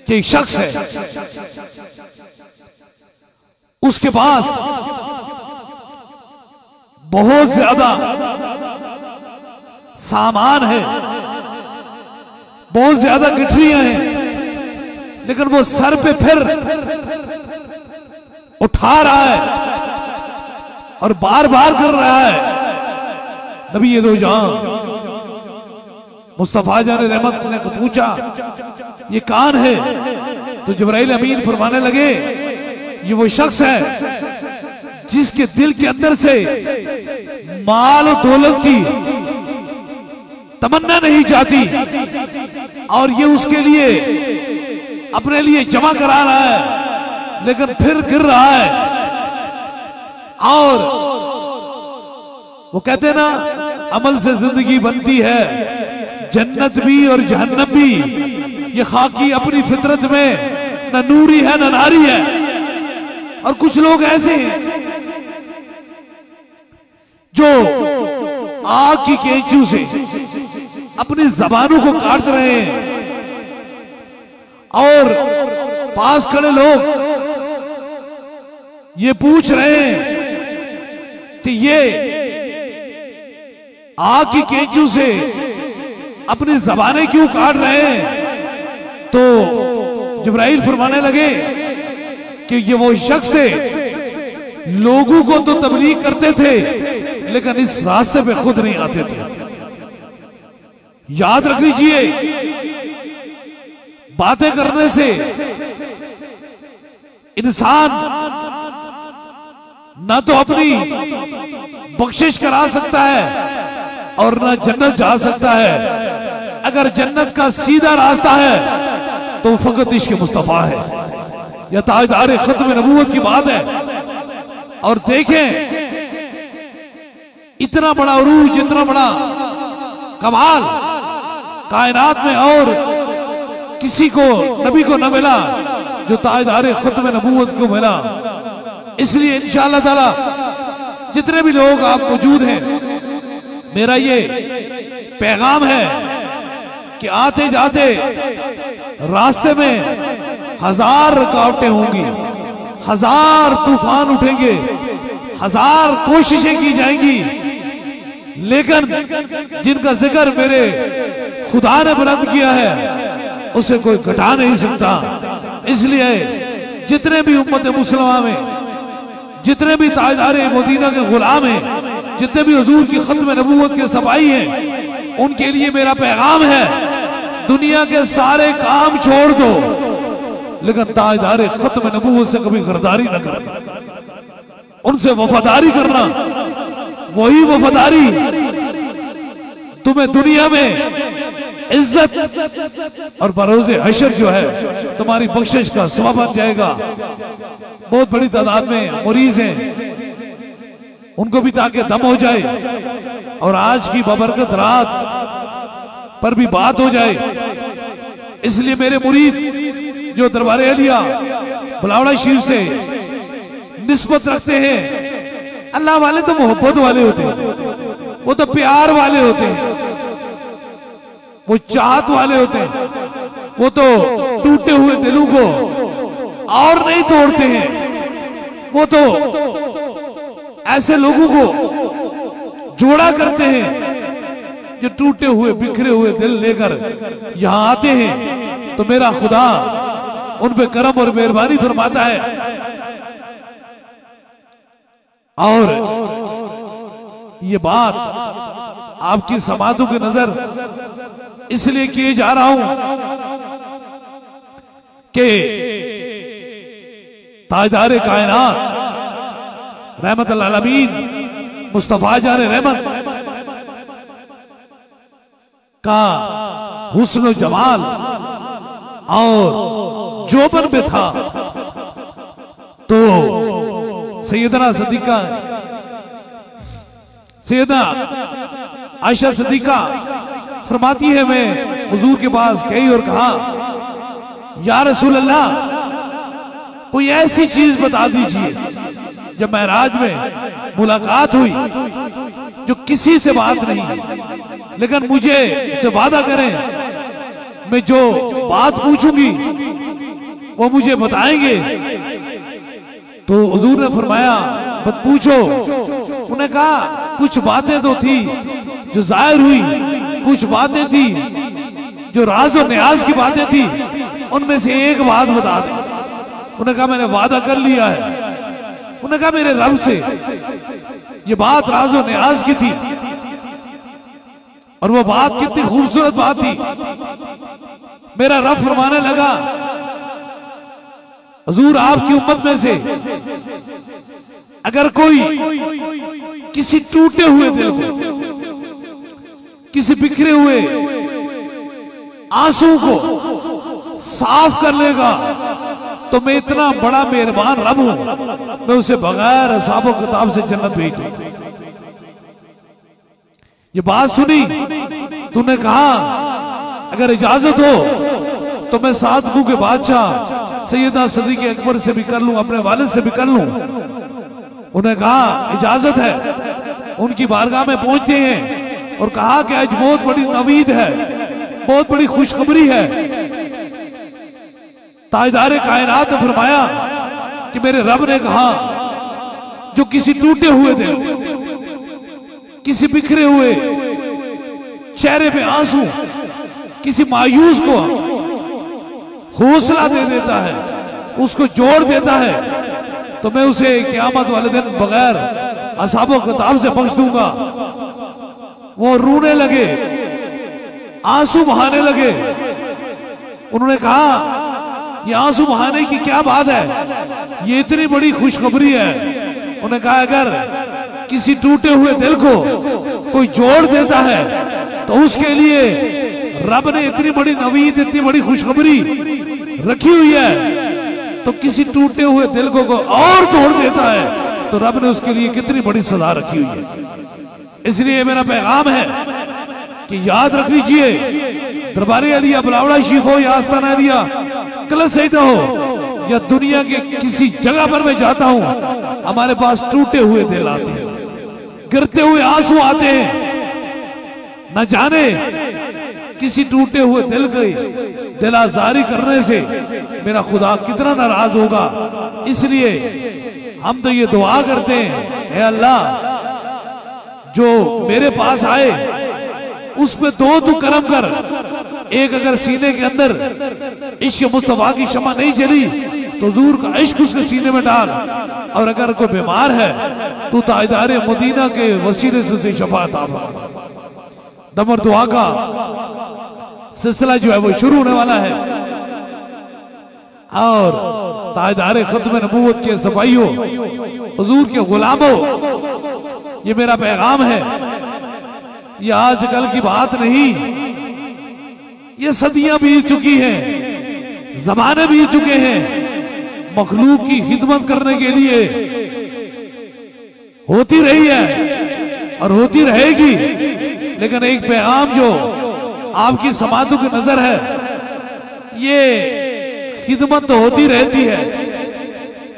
कि एक शख्स है, उसके पास बहुत ज्यादा सामान है, बहुत ज्यादा गठरियां हैं, लेकिन वो सर पे फिर उठा रहा है और बार बार कर रहा है। नबी ये दो जहां मुस्तफा जान रहमत ने पूछा ये कौन है? तो जिब्राइल अमीन फरमाने लगे ये वो शख्स है जिसके दिल के अंदर से माल और दौलत की तमन्ना नहीं जाती और ये उसके लिए अपने लिए जमा करा रहा है, लेकिन फिर गिर रहा है। और वो कहते हैं ना, अमल से जिंदगी बनती है, जन्नत भी और जहन्नम भी। ये खाकी अपनी फितरत में न नूरी है न नारी है। और कुछ लोग ऐसे हैं जो आग की केंचू से अपनी जबानों को काट रहे हैं और पास खड़े लोग ये पूछ रहे हैं कि ये आग की केंचू से अपनी जबानें क्यों काट रहे हैं? तो जिब्राइल फरमाने लगे कि ये वो शख्स है, लोगों को तो तबलीग करते थे लेकिन इस रास्ते पे खुद नहीं आते थे। याद रख लीजिए, बातें करने से इंसान ना तो अपनी बख्शिश करा सकता है और ना जन्नत जा सकता है। अगर जन्नत का सीधा रास्ता है तो फकत इश्क मुस्तफा है, यह ताजदार खत्म नबूवत की बात है। और देखें इतना बड़ा उरूज, इतना बड़ा कमाल कायनात में और किसी को नबी को न मिला जो ताजदार खत्म नबूवत को मिला। इसलिए इंशाअल्लाह ताला जितने भी लोग आप मौजूद हैं, मेरा ये पैगाम है कि आते जाते रास्ते में 1000 रुकावटें होंगी, 1000 तूफान उठेंगे, 1000 कोशिशें की जाएंगी, लेकिन जिनका जिक्र मेरे खुदा ने बुलंद किया है उसे कोई घटा नहीं सकता। इसलिए जितने भी उम्मत मुसलमान में, जितने भी ताजदार मदीना के गुलाम हैं, जितने भी हुजूर की खत्म नबूवत के सफाई हैं, उनके लिए मेरा पैगाम है, दुनिया के सारे काम छोड़ दो लेकिन ताजदार खत्म नबूवत से कभी गरदारी न करना। उनसे वफादारी करना, वही वफादारी तुम्हें दुनिया में इज्जत और बरोज़े हशर जो है तुम्हारी बख्शिश का सबब बन जाएगा। बहुत बड़ी तादाद में मरीज हैं, उनको भी ताकि दम हो जाए और आज की बबरकत रात पर भी बात हो जाए। इसलिए मेरे मुरीद जो दरबार अलिया बुलावड़ा शरीफ से निस्बत रखते हैं, अल्लाह वाले तो मोहब्बत वाले होते हैं, वो तो प्यार वाले होते हैं, वो चाहत वाले होते हैं, वो तो टूटे हुए दिलों को और नहीं तोड़ते हैं। वो तो ऐसे लोगों को जोड़ा करते हैं जो टूटे हुए बिखरे हुए दिल लेकर यहां आते हैं। तो मेरा खुदा उन पे करम और मेहरबानी फरमाता है। और ये बात आपकी समातों की नजर इसलिए किए जा रहा हूं कि ताजदार कायनात रहमतुल आलमीन मुस्तफा जान रहमत का हुस्न जमाल और जोबन में था। तो सैयदना सदीका, सैयदा आयशा सदीका फरमाती है, मैं हुजूर के पास गई और कहा या रसूल अल्लाह कोई ऐसी चीज बता दीजिए जब महराज में मुलाकात हुई जो किसी से बात नहीं, लेकिन मुझे से वादा करें मैं जो बात पूछूंगी वो मुझे बताएंगे। तो हुजूर ने फरमाया मत पूछो। उन्हें कहा कुछ बातें तो थी जो जाहिर हुई, कुछ बातें थी जो राज और न्याज की बातें थी, उनमें से एक बात बता दे। उन्हें कहा मैंने वादा कर लिया है। उन्हें कहा मेरे रब से ये बात राज और न्याज की थी, और वो बात कितनी खूबसूरत बात थी। मेरा रब फरमाने लगा हुजूर आपकी उम्मत में से अगर कोई किसी टूटे हुए दिल को, किसी बिखरे हुए आंसू को साफ कर लेगा तो मैं इतना बड़ा मेहरबान रब हूं, मैं उसे बगैर हिसाब किताब से जन्नत भेज दूं। ये बात सुनी तूने कहा अगर इजाजत हो तो मैं सात मुंह के बादशाह सैयदना सदीक अकबर से भी कर लूं, अपने वालिद से भी कर लूं। उन्हें कहा इजाजत है। उनकी बारगाह में पहुंचते हैं और कहा कि आज बहुत बड़ी नवीद है, बहुत बड़ी खुशखबरी है। ताजदारे कायनात ने फरमाया कि मेरे रब ने कहा जो किसी टूटे हुए दिल, किसी बिखरे हुए चेहरे पे आंसू, किसी मायूस को हौसला दे देता है, उसको जोड़ देता है, तो मैं उसे क़यामत वाले दिन बगैर हिसाब किताब से बख्श दूंगा। वो रोने लगे, आंसू बहाने लगे। उन्होंने कहा ये आंसू बहाने की क्या बात है, ये इतनी बड़ी खुशखबरी है। उन्होंने कहा अगर किसी टूटे हुए दिल को कोई जोड़ देता है तो उसके लिए रब ने इतनी बड़ी नवीद, इतनी बड़ी खुशखबरी रखी हुई है। तो किसी टूटे हुए दिल को और तोड़ देता है तो रब ने उसके लिए कितनी बड़ी सजा रखी हुई है। इसलिए मेरा पैगाम है कि याद रख लीजिए, दरबारे अलिया बलावड़ा शीख हो या आस्ताना अलिया कलश सहित हो या दुनिया के किसी जगह पर मैं जाता हूं, हमारे पास टूटे हुए दिल आते हैं, गिरते हुए आंसू आते हैं। न जाने किसी टूटे हुए दिल की दिलाजारी करने से मेरा खुदा कितना नाराज होगा। इसलिए हम तो ये दुआ करते हैं, हे अल्लाह जो मेरे पास आए उस पे दो तू करम कर। एक अगर सीने के अंदर इश्क मुस्तफा की शमा नहीं जली तो हुजूर का इश्क उसके सीने में डाल, और अगर कोई बीमार है तो ताजदारे मदीना के वसीले से उसे शफाअत फरमा। दमर दुआ का सिलसिला जो है वो शुरू होने वाला है, और ताजदारे खत्म नबूवत के सफाइयों, हुजूर के गुलामों, ये मेरा पैगाम है। ये आजकल की बात नहीं, ये सदियां बीत चुकी हैं, जमाने बीत चुके हैं। मखलूक की खिदमत करने के लिए होती रही है और होती रहेगी, लेकिन एक पैगाम जो आपकी समातों की नजर है, ये खिदमत तो होती रहती है,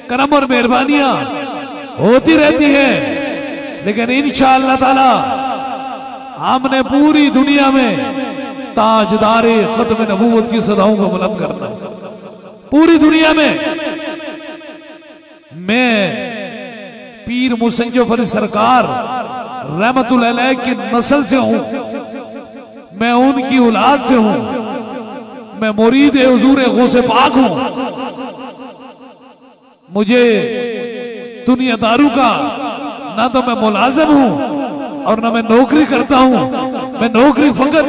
करम और मेहरबानियां होती रहती है, लेकिन इंशाअल्लाह ताला हमने पूरी दुनिया में ताजदारे खत्म नबूवत की सदाओं को बुलंद करना। पूरी दुनिया में मैं पीर मुसंजफ अली सरकार रहमतुल्लाह अलैह की नस्ल से हूं, मैं उनकी औलाद से हूं, मैं मुरीद हुजूर गौसे पाक हूं। मुझे दुनियादारों का ना तो मैं मुलाजिम हूं और ना मैं नौकरी करता हूं, मैं नौकरी फकत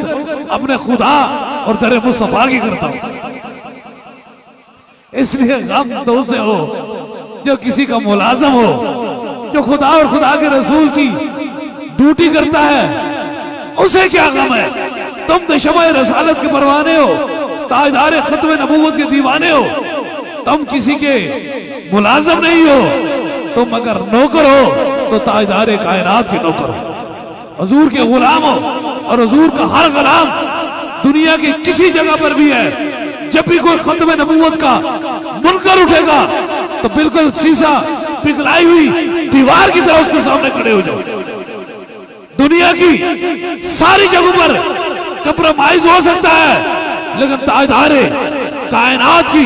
अपने खुदा और दरे मुस्तफा की करता हूं। इसलिए गम तो उसे हो जो किसी का मुलाजिम हो, जो खुदा और खुदा के रसूल की ड्यूटी करता है, उसे क्या गम है। तुम तो शमाए रसालत के परवाने हो, ताजदारे खत्म नबूवत के दीवाने हो, तुम किसी के मुलाजिम नहीं हो। तुम अगर नौकर हो तो ताजदारे कायनात के नौकर हो, हुजूर के गुलाम हो, और हुजूर का हर गुलाम दुनिया के किसी जगह पर भी है। जब भी कोई खत्म नबूवत का मुनकर उठेगा तो बिल्कुल शीशा पिघलाई हुई दीवार की तरह उसके सामने खड़े हो जाओ। दुनिया की सारी जगहों पर कंप्रोमाइज हो सकता है, लेकिन ताजदारे कायनात की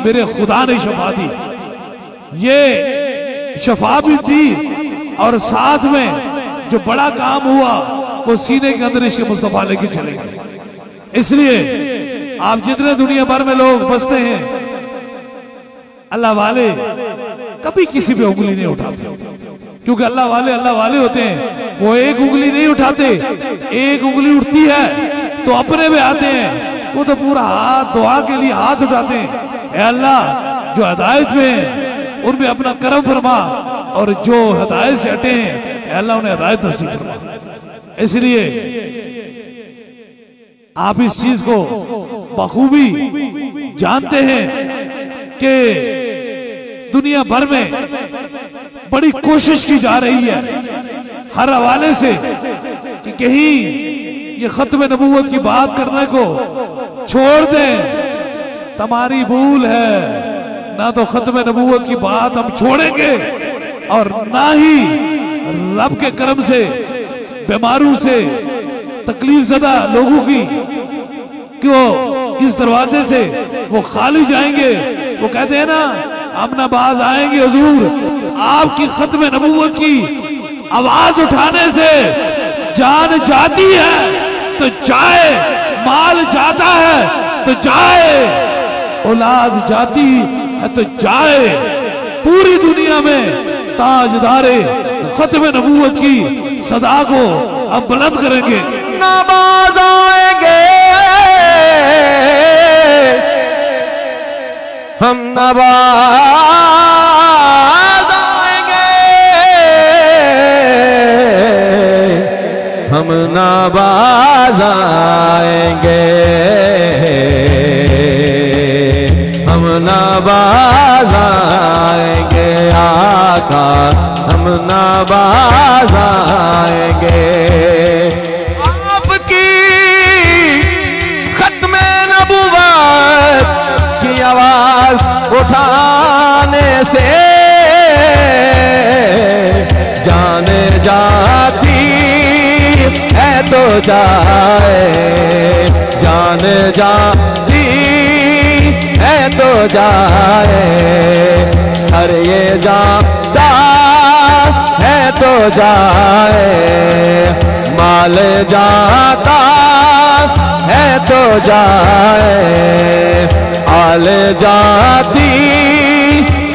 मेरे खुदा ने शफा दी। ये शफा भी दी और साथ में जो बड़ा काम हुआ वो सीने के अंदर इश्क़ मुस्तफा लेके चले गए। इसलिए आप जितने दुनिया भर में लोग बसते हैं, अल्लाह वाले कभी किसी पे उंगली नहीं उठाते, क्योंकि अल्लाह वाले होते हैं। वो एक उंगली नहीं उठाते, एक उंगली उठती है तो अपने पे आते हैं, वो तो पूरा हाथ दुआ के लिए हाथ उठाते हैं। ए अल्लाह, जो हिदायत पे हैं उनमें अपना करम फरमा, और जो हिदायत से हटे हैं ए अल्लाह उन्हें हिदायत नसीब फरमा। इसलिए आप इस चीज को बखूबी जानते हैं कि दुनिया भर में बड़ी कोशिश की जा रही है हर हवाले से कि कहीं ये खत्म नबूवत की बात करने को छोड़ दें। तुम्हारी भूल है, ना तो खत्म नबूवत की बात हम छोड़ेंगे और ना ही रब के करम से बीमारों से तकलीफ ज़दा लोगों की क्यों इस दरवाजे से वो खाली जाएंगे। वो कहते हैं ना, हम नबाज आएंगे हुजूर, आपकी खत्म नबूवत की आवाज उठाने से जान जाती है तो जाए, माल जाता है तो जाए, औलाद जाती है तो जाए। पूरी दुनिया में ताजदारे खत्म नबूवत की सदा को हम बुलंद करेंगे। नमाज आएंगे हम, नवाज आएंगे हम, नवाज आएंगे हम, नवाज आएंगे आका, हम नवाज आएंगे। आपकी खत्मे नबूवत की आवाज उठाने से जान जाती है तो जाए, जान जाती है तो जाए, सर ये जाता है तो जाए, माल जाता है तो जाए, आल जाती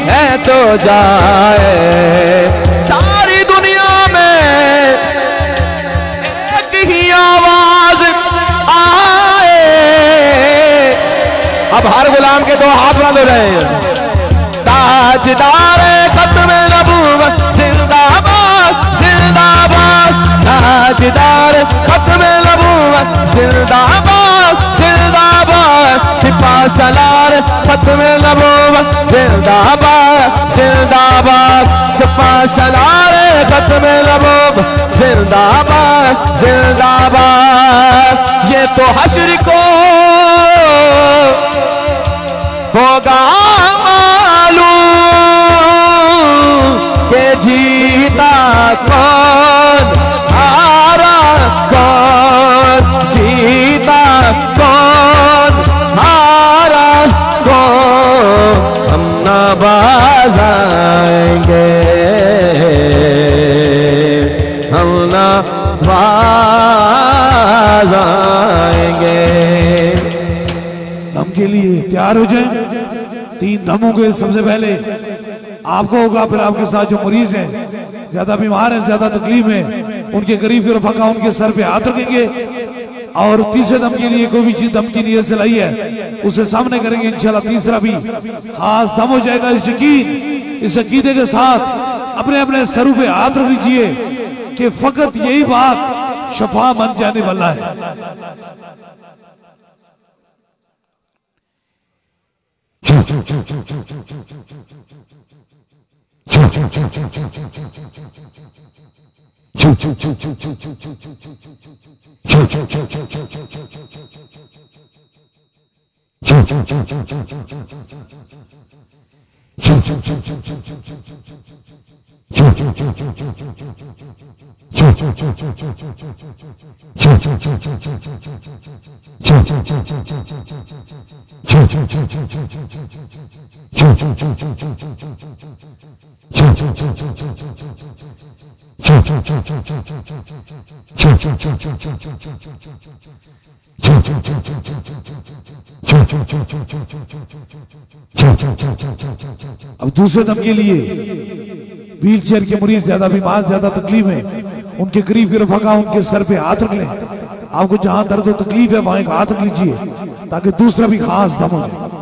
है तो जाए। सारी दुनिया में एक ही आवाज आए। अब हर गुलाम के दो हाथ बंद हो रहे हैं। ताजदार खत्म नबूवत जिंदाबाद जिंदाबाद, ताजदार खत्म नबूवत जिंदाबाद जिंदाबाद, सिपा सलार खत्म नबूवत जिंदाबाद जिंदाबाद, सिपा सलार खत्म नबूवत जिंदाबाद जिंदाबाद। ये तो हश्र को होगा मालूम के जीता कौन, हारा कौन, जीता कौन, हारा कौन। हम नवाज आएंगे हम नवाज आएंगे। दम के लिए तैयार हो जाए। 3 दम होंगे। सबसे पहले आपको होगा, फिर आपके साथ जो मरीज हैं, ज्यादा बीमार हैं, ज्यादा तकलीफ है, उनके करीब के रफा उनके सर पे हाथ रखेंगे और तीसरे दम के लिए कोई भी चीज दम की नीयत से लाई है उसे सामने करेंगे। इंशाल्लाह तीसरा भी खास दम हो जाएगा। इस यकीन, इस अकीदे के साथ अपने अपने सरों पे हाथ रख लीजिए कि फकत यही बात शफा बन जाने वाला है। अब दूसरे दम के लिए व्हील चेयर के मरीज ज्यादा बीमार, ज्यादा तकलीफ है, उनके करीब के रफका उनके सर पे हाथ रख लें। आपको जहां दर्द और तकलीफ है वहां एक हाथ रख लीजिए ताकि दूसरा भी खास दम हो जाए।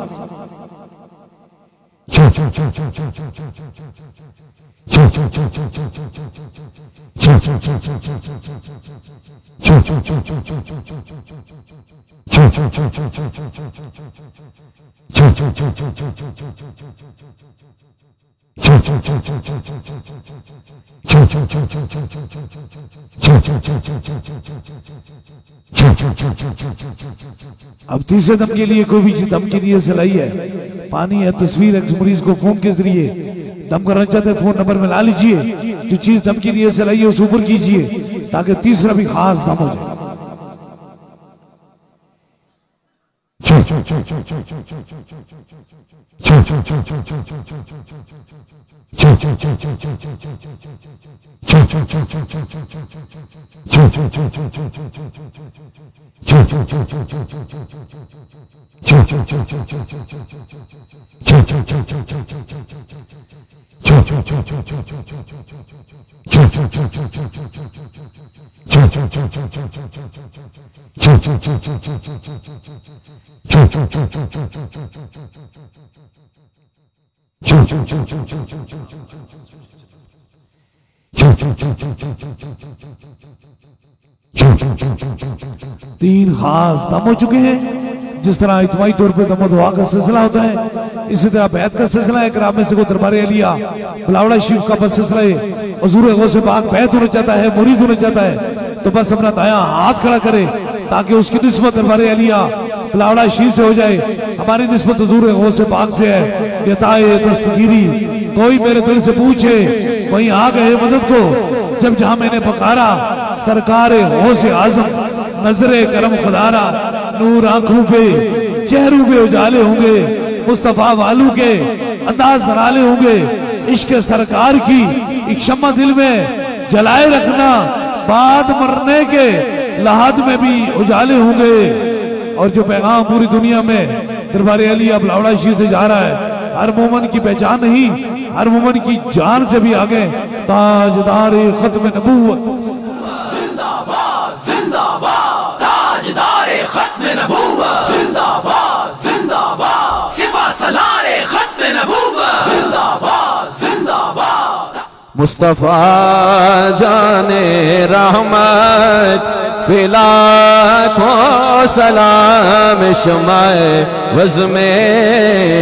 अब तीसरे दम के लिए कोई भी चीज दम के लिए सिलाई है, पानी है, तस्वीर है, मरीज को फोन के जरिए दम करना चाहते हैं फोन नंबर में ला लीजिए। जो चीज दम के लिए सिलाई है उस ऊपर कीजिए ताकि तीसरा भी खास दम हो जाए। तीन खास दम हो चुके हैं। जिस तरह इज्तिमाई तौर पर दम दुआ का सिलसिला होता है, इसी तरह बैत का सिलसिला है। कराम में से को दरबार अलिया बिलावड़ा शरीफ का बस सिलसिला है। हुजूर गौसे पाक बैत होना चाहता है, मुरीद होना चाहता है तो बस अपना दायां हाथ खड़ा करे ताकि उसकी निस्बत दरबार अलिया बिलावड़ा शरीफ से हो जाए। हमारी निस्बत हुजूर गौसे पाक से है। ये ताए दस्तगीरी कोई मेरे दिल से पूछे वहीं आ गए मदद को, जब जहां मैंने पकारा सरकार गौसे आजम नजरे करम खुदारा। नूर आंखों पे चेहरों पे उजाले होंगे, मुस्तफा वालू के अंदाज धराले होंगे। इश्क सरकार की एक शम्मा दिल में जलाए रखना, बाद मरने के लहाद में भी उजाले होंगे। और जो पैगाम पूरी दुनिया में दरबार अलिया बिलावड़ा शरीफ से जा रहा है, हर मोमन की पहचान नहीं, हर मोमन की जान से भी आगे। ताजदार खत्म नबूवत जिंदाबाद जिंदाबाद, ताजदारे खत्म नबूवत जिंदाबाद जिंदाबाद, सिपा सलारे खत्म नबूवत जिंदाबाद जिंदाबाद। मुस्तफा जाने रहमत पिला को सलाम शमाए वज़्मे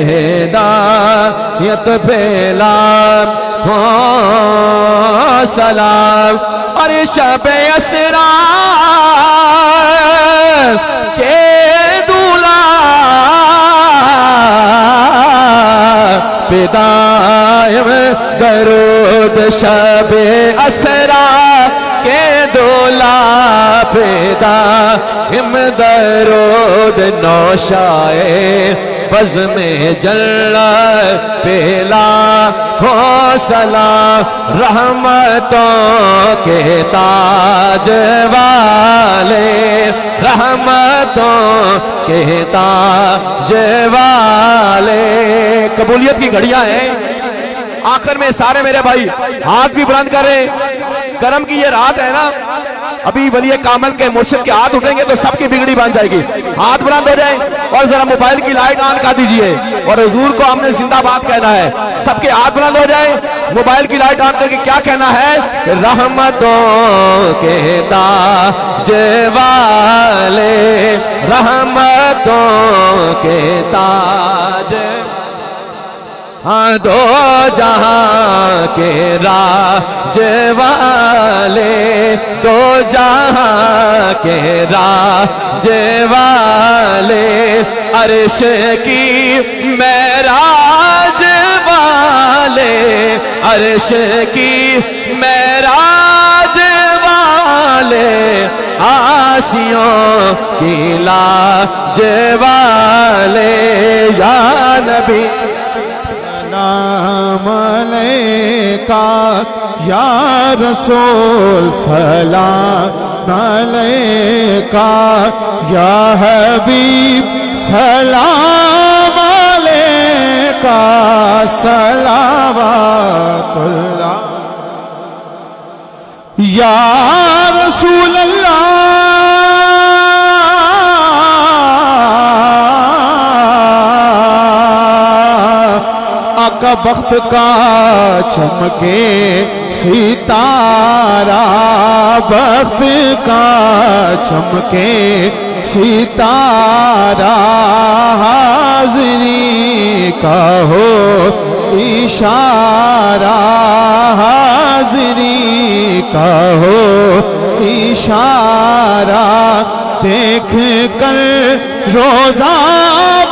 हिदायत पेला हो सलाम। और शब असरा के दूल्हा पिदायम दरूद शब असरा के दूल्हा पैदा हिम दरूद नौशाए बज़ में जल्ला पेला हो सलाम। रहमतों के ताज वाले, रहमतों के ताज वाले। कबूलियत की घड़ियां हैं। आखिर में सारे मेरे भाई हाथ भी बुलंद करें। करम की ये रात है ना, अभी वली कामल के मुर्शिद के हाथ उठेंगे तो सबकी बिगड़ी बन जाएगी। हाथ बुलंद हो जाए और जरा मोबाइल की लाइट ऑन कर दीजिए और हुजूर को हमने जिंदाबाद कहना है। सबके हाथ बुलंद हो जाए, मोबाइल की लाइट ऑन करके क्या कहना है? रहमतों के ताज वाले, रहमतों के ताज, हाँ दो जहां के राज वाले, दो जहां के राज वाले। अर्श की मेराज वाले, अर्श की मेराज वाले। आसियों की लाज वाले। या नबी सलाम अलैका या रसूल, सलाम अलैका या हबीब, सलाम अलैका सलावतुल्लाह या रसूल अल्लाह। आका बख्त का चमके सितारा, बख्त का चमके सितारा, हाज़िरी का हो इशारा, हाज़िरी का हो इशारा, देख कर रोज़ा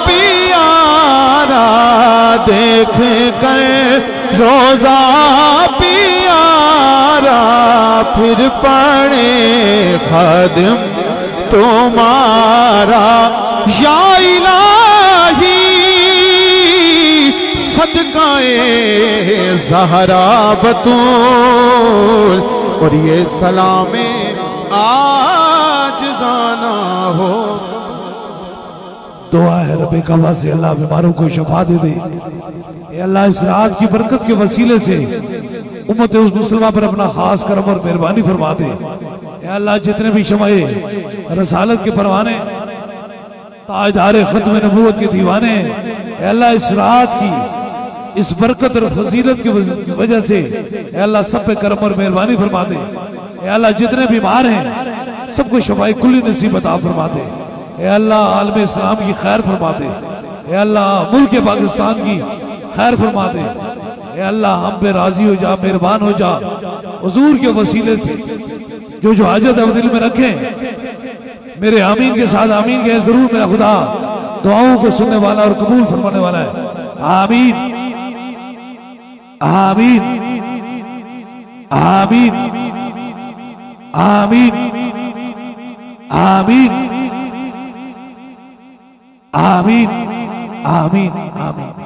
पियारा, देख कर रोज़ा पियारा, फिर पड़े खादिम तुम्हारा। या इलाही सदकाए ज़हरा बतूल, और ये सलामे आज जाना हो। दुआ है रब्बे काबा से अल्लाह बीमारों को शफा दे दे। ये अल्लाह इस रात की बरकत के वसीले से उम्मत उस मुसलमान पर अपना खास करम और मेहरबानी फरमा दे। या अल्लाह जितने भी शमाए रसालत के परवाने, ताजदारे खत्म नबूवत के दीवाने, अल्लाह इस रात की इस बरकत और फजीलत की वजह से अल्लाह सब पे करम और मेहरबानी फरमा दे। अल्लाह जितने बीमार हैं सबको शफाए कुल्ली नसीब अता फरमा दे। अल्लाह आलम इस्लाम की खैर फरमा दे। अल्लाह मुल्क पाकिस्तान की खैर फरमा दे। अल्लाह हम पे राजी हो जा, मेहरबान हो जा। हुजूर के वसीले से जो जो हाजत अब दिल में रखें, मेरे आमीन के साथ आमीन कहें जरूर। मेरा खुदा दुआओं को सुनने वाला और कबूल फरमाने वाला है। आमीन आमीन आमीन आमीन आमीन आमीन आमीन आमीन।